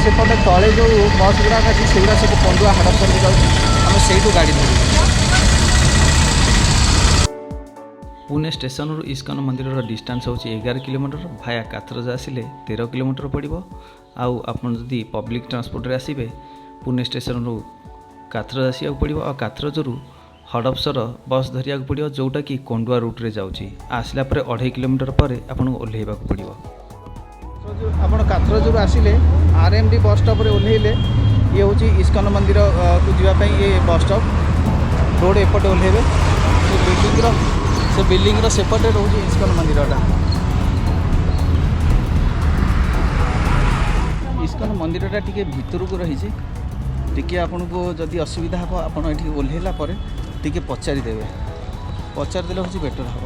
सेपटे तले जो बस गुड़ाक अच्छी से सब कंडुआ हड़पसर को जाऊँ आम से गाड़ी धरू। पुणे स्टेशन रु इस्कन मंदिर डिस्टेंस हूँ 11 किलोमीटर भाया कात्रज आसिले 13 किलोमीटर पड़ो। आउ आपन जदि पब्लिक ट्रांसपोर्ट रे आसिबे पुणे स्टेशन रु कात्रज आसिया पड़ो और कात्रज रु हड़पसर बस धरिया पड़ो जोटा कि कंडुआ रूट रे जाउची। आसला परे 2.5 किलोमीटर पर आपन ओल्हेबा पड़ो। आप कात्रज आसिले आरएमडी बस स्टॉप रे ओल्हेले ये हूँ इस्कन मंदिर को जीवाई ये बस स्टॉप रोड एपटे ओल्हेबे बिल्डिंग सेपटे रोज इस्कन मंदिरटा। इस्कन मंदिरटा टी भितर को रही टी आपन को जदि असुविधा हम आप ओल्हेला टी पचारिदेवे पचारिदेले हूँ बेटर हम।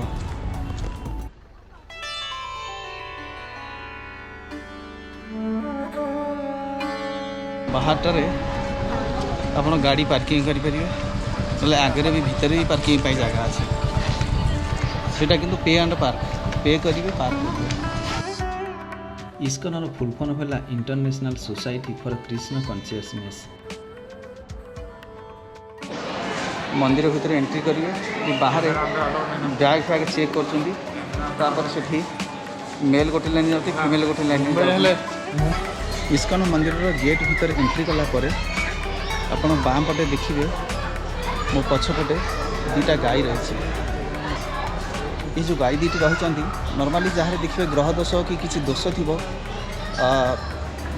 बाहरटारे आप गाड़ी पार्किंग करेंगे आगे भी भितर भी पार्किंग जगह अच्छे सेटा किंतु पे एंड पार्क पे करेंगे पार्क करेंगे। इस्कन फुल फॉर्म है international society for Krishna consciousness. मंदिर भितर एंट्री करेंगे बाहर बैग फैग चेक कर मेल गोटे लाइन जाती फीमेल गोटे लाइन। इस्कन मंदिर गेट भितर एंट्री कलापर आपड़ बाम पटे देखिए मो पछपटे दुईटा गाई रही। ये जो गाई दीटी रही नॉर्मली जहाँ देखिए ग्रह दोष कि किसी दोष थी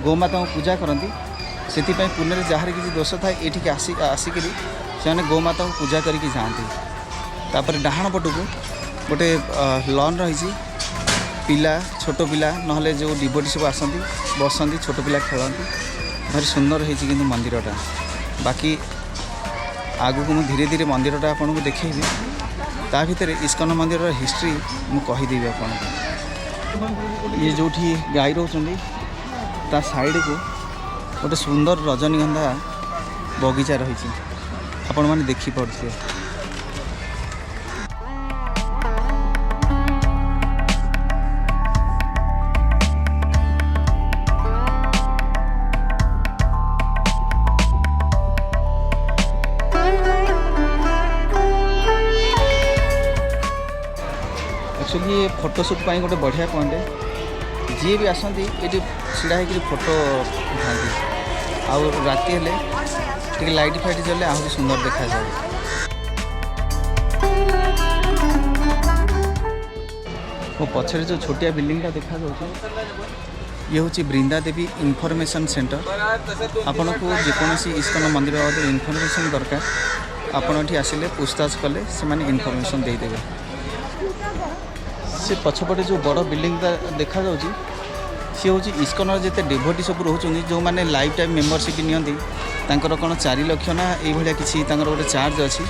गोमाता को पूजा करती से पुणे जहाँ किसी दोष था ये आसिक से गोमाता को पूजा करके जाती। तापर डाहाण पटू गोटे लॉन रही पिला छोट पिला ना जो डिवोटी सब आसती बसती छोट पिला खेलती भारी सुंदर होती कि मंदिरटा। बाकी आगु को धीरे धीरे मंदिरटा आपको देखी ता भीतर इस्कन मंदिर हिस्ट्री मुझेदेवी आपको। ये जो गाई रोचंदी ता साइड को गोटे सुंदर रजनीगंधा बगीचा रही आपण मैंने देखी पड़े। एक्चुअली ये फोटोशूट पर गोटे बढ़िया पॉइंट है जी भी आसती ये सीढ़ा हो फोटो उठाती आउ राति हेले लाइट फाइट जले आहरी सुंदर देखा जाए। मो पछरे जो छोटिया बिल्डिंगटा देखा ये हूँ बृंदा देवी इनफॉरमेशन सेंटर। आपन को जेकोसी इस्कन मंदिर इनफॉरमेशन दरकार आपन आसिले पूछताछ कले से इनफॉरमेशन देदेवे। से पछपटे जो बड़ बिल्डिंग देखा सी हूँ इस्कन जिते डिवोटी सब रोचे जो मैंने लाइफ टाइम मेंबरशिप नियंती कौन 4 लाख ना ये किसी गोटे चार्ज अच्छी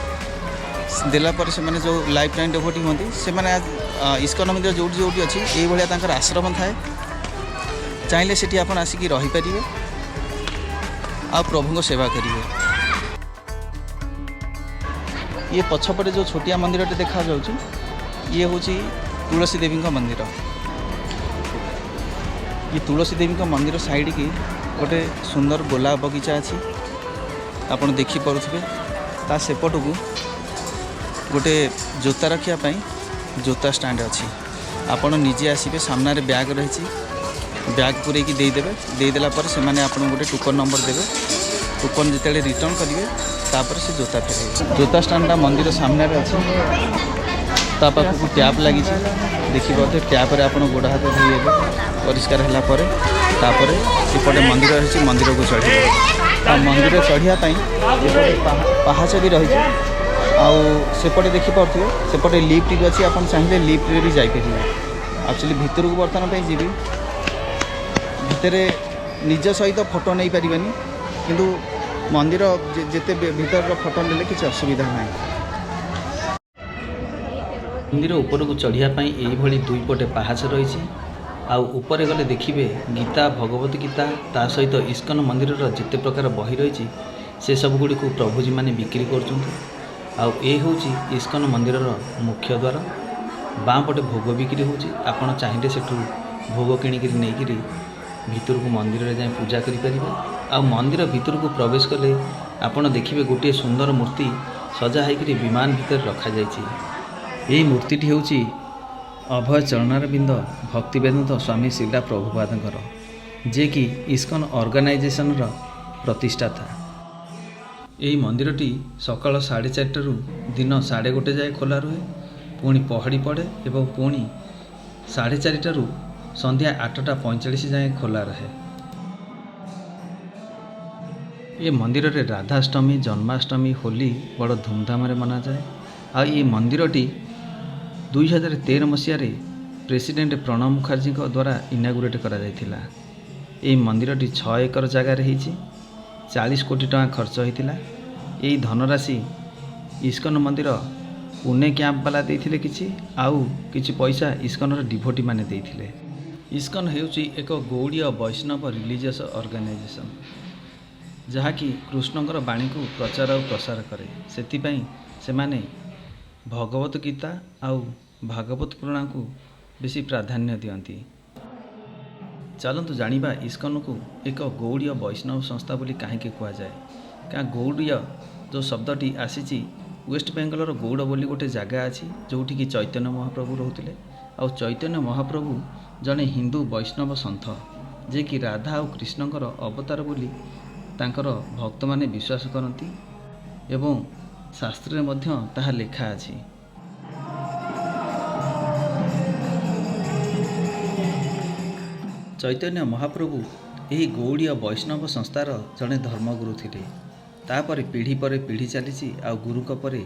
देलापर से जो लाइफ टाइम डिवोटी होती से इस्कन मंदिर जो अच्छी ये आश्रम थाए चाहिए से आप आसिक रहीपर आ प्रभु सेवा करेंगे। ये पछपटे जो छोटिया मंदिर देखा ये हूँ तुलसी देवी मंदिर। ये तुलसी देवी मंदिर साइड की गोटे सुंदर गोला बगीचा अच्छी आपड़ देखिपे ता सेपट को गोटे जोता रखापी जोता स्टैंड अच्छी आपड़ निजे आसपे सामने बैग रही बैग पूरेकी देदेला से आपको गोटे टोकन नंबर देवे टोकन जिते रिटर्न करेंगे तापर से जोता फेर जोता स्टैंडटा मंदिर सामने अच्छी ता पाखक टैप लगी देखिए टैप रे आप गोड़ हाथ धोइबे परिष्कार है सेपटे मंदिर रही मंदिर को चढ़े आ मंदिर चढ़ापी पहाच भी रही सेपटे देखिपे सेपटे लिफ्ट भी अच्छी आप चाहिए लिफ्ट रे भी जापर। एक्चुअली भितर को बर्तमान जी भितर निज सहित फोटो नहीं पारे किंतु मंदिर जिते भीतर फोटो नेले किसी असुविधा ना। मंदिर ऊपर को चढ़ापी यही दुई पटे पहाच रही आउे गले देखिए गीता भगवत गीता ता सहित इस्कन मंदिर जिते प्रकार बही रही से सब गुड़ी को प्रभुजी मैंने बिक्री कर इस्कन मंदिर मुख्य द्वार बाँ पटे भोग बिक्री होची। आपण चाहिए सेठू भोग किणिक नहीं ଭିତରକୁ ମନ୍ଦିରରେ ଯାଇ ପୂଜା କରିପାରିବେ। ଆଉ ମନ୍ଦିର ଭିତରକୁ ପ୍ରବେଶ କଲେ ଆପଣ ଦେଖିବେ ଗୋଟିଏ ସୁନ୍ଦର ମୂର୍ତ୍ତି ସଜା ହେଇକରି ବିମାନ ଭିତରେ ରଖାଯାଇଛି। ଏହି ମୂର୍ତ୍ତିଟି ହେଉଛି ଅଭୟ ଚରଣାରବିନ୍ଦ ଭକ୍ତିବେଦାନ୍ତ ସ୍ୱାମୀ ଶିଲା ପ୍ରଭୁପାଦଙ୍କର, ଯିଏକି ଇସ୍କନ ଅର୍ଗାନାଇଜେସନର ପ୍ରତିଷ୍ଠାତା। ଏହି ମନ୍ଦିରଟି ସକାଳ 4:30ରୁ ଦିନ 1:30 ଯାଏ ଖୋଲା ରୁହେ, ପୁଣି ପହଡ଼ି ପଡ଼େ ଏବଂ ପୁଣି 4:30ରୁ ସନ୍ଧ୍ୟା 8:45 ଯାଏଁ ଖୋଲା ରହେ। ଏ ମନ୍ଦିରରେ ରାଧାଷ୍ଟମୀ, ଜନ୍ମାଷ୍ଟମୀ, ହୋଲି ବଡ଼ ଧୁମଧାମରେ ମନାଯାଏ। ଆଉ ଏ ମନ୍ଦିରଟି 2013 ମସିହାରେ ପ୍ରେସିଡେଣ୍ଟ ପ୍ରଣବ ମୁଖାର୍ଜୀଙ୍କ ଦ୍ୱାରା ଇନାଗୁରେଟ୍ କରାଯାଇଥିଲା। ଏହି ମନ୍ଦିରଟି 6 ଏକର ଜାଗାରେ ହେଇଛି। 40 କୋଟି ଟଙ୍କା ଖର୍ଚ୍ଚ ହୋଇଥିଲା। ଏହି ଧନରାଶି ଇସ୍କନ ମନ୍ଦିର ପୁନେ କ୍ୟାମ୍ପ ବାଲା ଦେଇଥିଲେ କିଛି, ଆଉ କିଛି ପଇସା ଇସ୍କନର ଡିଭୋଟି ମାନେ ଦେଇଥିଲେ। ଇସ୍କନ ହେଉଛି ଏକ ଗୌଡ଼ୀୟ ବୈଷ୍ଣବ ରିଲିଜିୟସ୍ ଅର୍ଗାନାଇଜେସନ୍, ଯାହାକି କୃଷ୍ଣଙ୍କର ବାଣୀକୁ ପ୍ରଚାର ଆଉ ପ୍ରସାର କରେ। ସେଥିପାଇଁ ସେମାନେ ଭଗବତ ଗୀତା ଆଉ ଭାଗବତ ପୁରାଣକୁ ବେଶୀ ପ୍ରାଧାନ୍ୟ ଦିଅନ୍ତି। ଚାଲନ୍ତୁ ଜାଣିବା ଇସ୍କନକୁ ଏକ ଗୌଡ଼ୀୟ ବୈଷ୍ଣବ ସଂସ୍ଥା ବୋଲି କାହିଁକି କୁହାଯାଏ। କାରଣ ଗୌଡ଼ୀୟ ଯେଉଁ ଶବ୍ଦଟି ଆସିଛି, ୱେଷ୍ଟବେଙ୍ଗଲର ଗୌଡ଼ ବୋଲି ଗୋଟେ ଜାଗା ଅଛି ଯେଉଁଠିକି ଚୈତନ୍ୟ ମହାପ୍ରଭୁ ରହୁଥିଲେ। ଆଉ ଚୈତନ୍ୟ ମହାପ୍ରଭୁ ଜଣେ ହିନ୍ଦୁ ବୈଷ୍ଣବ ସନ୍ଥ, ଯିଏକି ରାଧା ଆଉ କୃଷ୍ଣଙ୍କର ଅବତାର ବୋଲି ତାଙ୍କର ଭକ୍ତମାନେ ବିଶ୍ୱାସ କରନ୍ତି ଏବଂ ଶାସ୍ତ୍ରରେ ମଧ୍ୟ ତାହା ଲେଖା ଅଛି। ଚୈତନ୍ୟ ମହାପ୍ରଭୁ ଏହି ଗୌଡ଼ୀୟ ବୈଷ୍ଣବ ସଂସ୍ଥାର ଜଣେ ଧର୍ମଗୁରୁ ଥିଲେ। ତାପରେ ପିଢ଼ି ପରେ ପିଢ଼ି ଚାଲିଛି, ଆଉ ଗୁରୁଙ୍କ ପରେ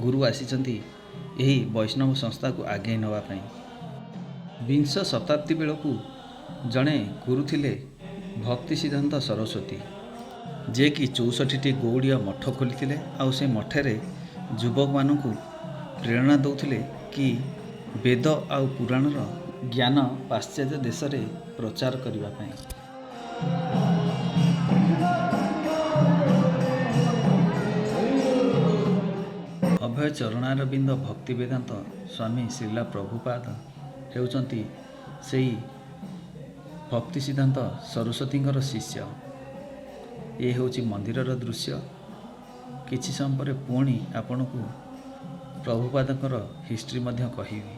ଗୁରୁ ଆସିଛନ୍ତି ଏହି ବୈଷ୍ଣବ ସଂସ୍ଥାକୁ ଆଗେଇ ନେବା ପାଇଁ। ବିଂଶ ଶତାବ୍ଦୀ ବେଳକୁ ଜଣେ ଗୁରୁ ଥିଲେ ଭକ୍ତି ସିଦ୍ଧାନ୍ତ ସରସ୍ୱତୀ, ଯିଏକି 64ଟି ଗୌଡ଼ୀୟ ମଠ ଖୋଲିଥିଲେ। ଆଉ ସେ ମଠରେ ଯୁବକମାନଙ୍କୁ ପ୍ରେରଣା ଦେଉଥିଲେ କି ବେଦ ଆଉ ପୁରାଣର ଜ୍ଞାନ ପାଶ୍ଚାତ୍ୟ ଦେଶରେ ପ୍ରଚାର କରିବା ପାଇଁ। ଅଭୟ ଚରଣାରବିନ୍ଦ ଭକ୍ତିବେଦାନ୍ତ ସ୍ୱାମୀ ଶିଲା ପ୍ରଭୁପାଦ ହେଉଛନ୍ତି ସେହି ଭକ୍ତି ସିଦ୍ଧାନ୍ତ ସରସ୍ୱତୀଙ୍କର ଶିଷ୍ୟ। ଏ ହେଉଛି ମନ୍ଦିରର ଦୃଶ୍ୟ। କିଛି ସମୟ ପରେ ପୁଣି ଆପଣଙ୍କୁ ପ୍ରଭୁପାଦଙ୍କର ହିଷ୍ଟ୍ରି ମଧ୍ୟ କହିବି।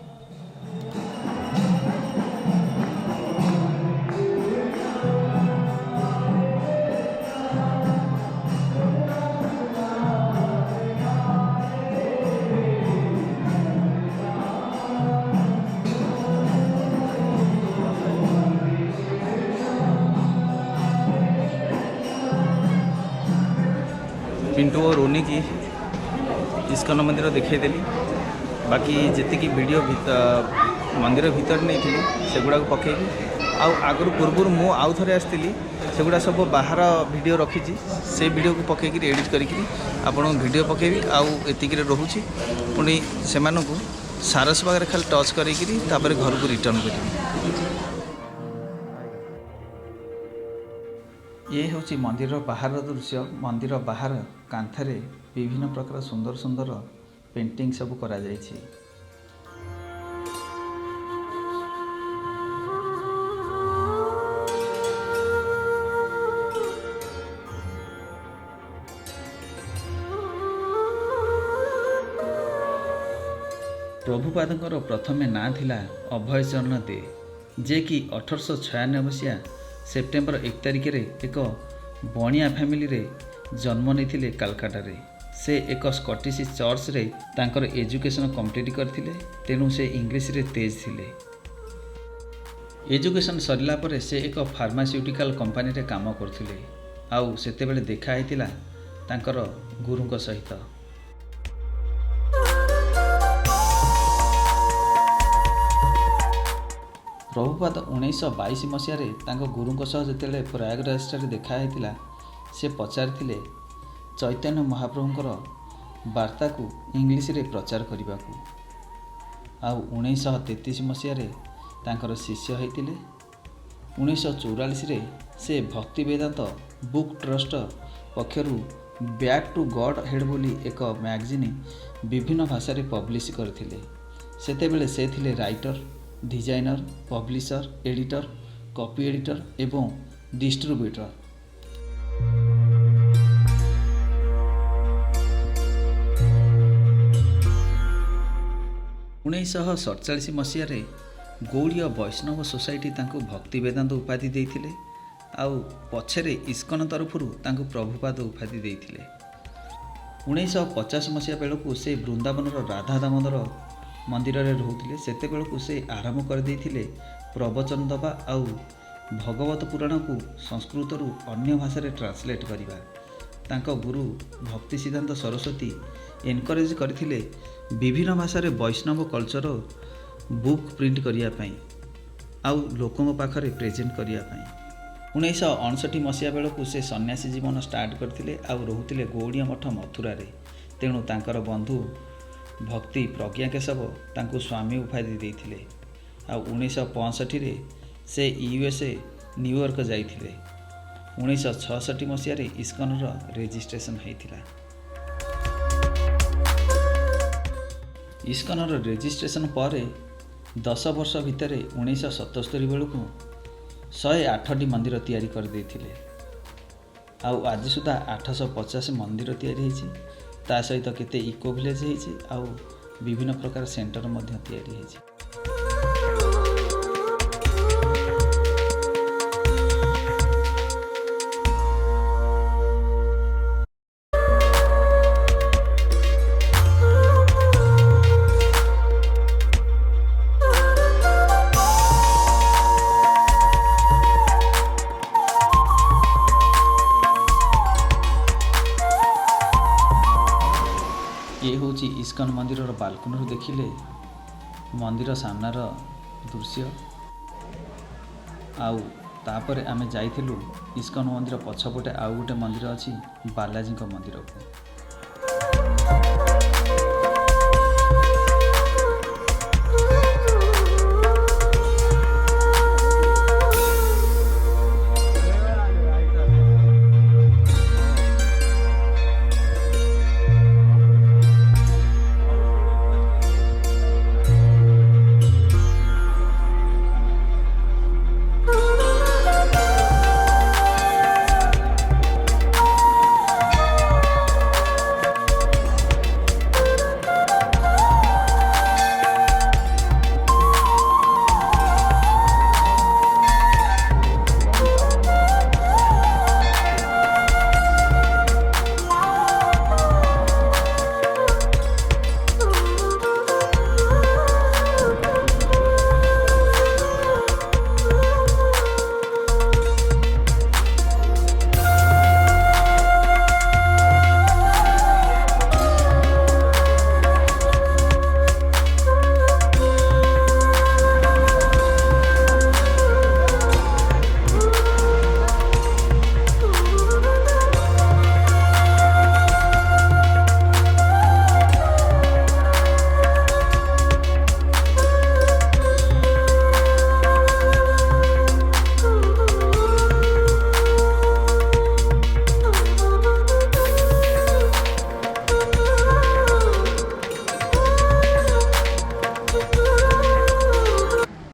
पिंटू और रोनी की इस्कन मंदिर देखईदेली। बाकी जी वीडियो मंदिर भीतर नहीं थी सेगुड़ा पकईबी। आगु पूर्व मु आउ थे आसती सेगुड़ा सब बाहर वीडियो रखी से वीडियो को पकईक एडिट करी आपन वीडियो पकईबी। आतिक रोचे पुणी से सारस बाग खाली टच कर घर को रिटर्न करी। ये हूँ मंदिर बाहर दृश्य। मंदिर बाहर कांथरे विभिन्न प्रकार सुंदर सुंदर पेंटिंग सब करा जायछि। प्रभुपादଙ୍କର प्रथमे ना थिला अभय चरण दे, जे कि 1896 मसीहा सेप्टेम्बर 1 तारिख रे एक बणिया फैमिली रे जन्म नहीं कालकाटा रे। से एक स्कॉटिश चर्च रे तांकर एजुकेशन कंप्लीट करथिले, तेणु से इंग्लिश रे तेज थिले। एजुकेशन सरिला परे से एक फार्मास्यूटिकल कंपनी रे काम करथिले। आउ सेते बेले देखा हैतिला तांकर गुरुଙ୍କ सहित। प्रभुपाद 1922 मसीह गुरुଙ୍କ सह जेतेबेले प्रयागराज देखा होता से पचारि चैतन्य महाप्रभुंकर वार्ता को इंग्लिश रे प्रचार करने को। आउ 1933 मसीह शिष्य होते। 1944 रे से भक्ति वेदांत बुक ट्रस्ट पक्षर बैक टू गॉड हेड बोली एक मैगजीन विभिन्न भाषा रे पब्लिश करथिले। सेतेबेले से थिले writer, designer, publisher, editor, copy editor ଏବଂ ଡିଷ୍ଟ୍ରିବ୍ୟୁଟର। 1947 ମସିହାରେ ଗୌଡ଼ୀୟ ବୈଷ୍ଣବ ସୋସାଇଟି ତାଙ୍କୁ ଭକ୍ତି ବେଦାନ୍ତ ଉପାଧି ଦେଇଥିଲେ ଆଉ ପଛରେ ଇସ୍କନ ତରଫରୁ ତାଙ୍କୁ ପ୍ରଭୁପାଦ ଉପାଧି ଦେଇଥିଲେ। 1950 ମସିହା ବେଳକୁ ସେ ବୃନ୍ଦାବନର ରାଧା ଦାମୋଦର ମନ୍ଦିରରେ ରହୁଥିଲେ। ସେତେବେଳକୁ ସେ ଆରମ୍ଭ କରିଦେଇଥିଲେ ପ୍ରବଚନ ଦେବା ଆଉ ଭଗବତ ପୁରାଣକୁ ସଂସ୍କୃତରୁ ଅନ୍ୟ ଭାଷାରେ ଟ୍ରାନ୍ସଲେଟ୍ କରିବା। ତାଙ୍କ ଗୁରୁ ଭକ୍ତି ସିଦ୍ଧାନ୍ତ ସରସ୍ୱତୀ ଏନକରେଜ୍ କରିଥିଲେ ବିଭିନ୍ନ ଭାଷାରେ ବୈଷ୍ଣବ କଲଚର ବୁକ୍ ପ୍ରିଣ୍ଟ କରିବା ପାଇଁ ଆଉ ଲୋକଙ୍କ ପାଖରେ ପ୍ରେଜେଣ୍ଟ କରିବା ପାଇଁ। 1959 ମସିହା ବେଳକୁ ସେ ସନ୍ନ୍ୟାସୀ ଜୀବନ ଷ୍ଟାର୍ଟ କରିଥିଲେ ଆଉ ରହୁଥିଲେ ଗୌଡ଼ୀୟ ମଠ ମଥୁରାରେ। ତେଣୁ ତାଙ୍କର ବନ୍ଧୁ ଭକ୍ତି ପ୍ରଜ୍ଞାକେଶବ ତାଙ୍କୁ ସ୍ୱାମୀ ଉପାଧି ଦେଇଥିଲେ। ଆଉ 1965ରେ ସେ USA ନ୍ୟୁୟର୍କ ଯାଇଥିଲେ। 1966 ମସିହାରେ ଇସ୍କନର ରେଜିଷ୍ଟ୍ରେସନ୍ ହୋଇଥିଲା। ଇସ୍କନର ରେଜିଷ୍ଟ୍ରେସନ୍ ପରେ 10 ବର୍ଷ ଭିତରେ 1977 ବେଳକୁ 108ଟି ମନ୍ଦିର ତିଆରି କରିଦେଇଥିଲେ। ଆଉ ଆଜି ସୁଦ୍ଧା 850 ମନ୍ଦିର ତିଆରି ହୋଇଛି। ତା ସହିତ କେତେ ଇକୋ ଭିଲେଜ୍ ହେଇଛି ଆଉ ବିଭିନ୍ନ ପ୍ରକାର ସେଣ୍ଟର ମଧ୍ୟ ତିଆରି ହେଇଛି। ये ହେଉଛି ଇସ୍କନ ମନ୍ଦିରର ବାଲକୋନିରୁ ଦେଖିଲେ ମନ୍ଦିର ସାମ୍ନାର ଦୃଶ୍ୟ। ଆଉ ତାପରେ ଆମେ ଯାଇଥିଲୁ ଇସ୍କନ ମନ୍ଦିର ପଛପଟେ ଆଉ ଗୋଟେ ମନ୍ଦିର ଅଛି ବାଲାଜୀଙ୍କ ମନ୍ଦିରକୁ।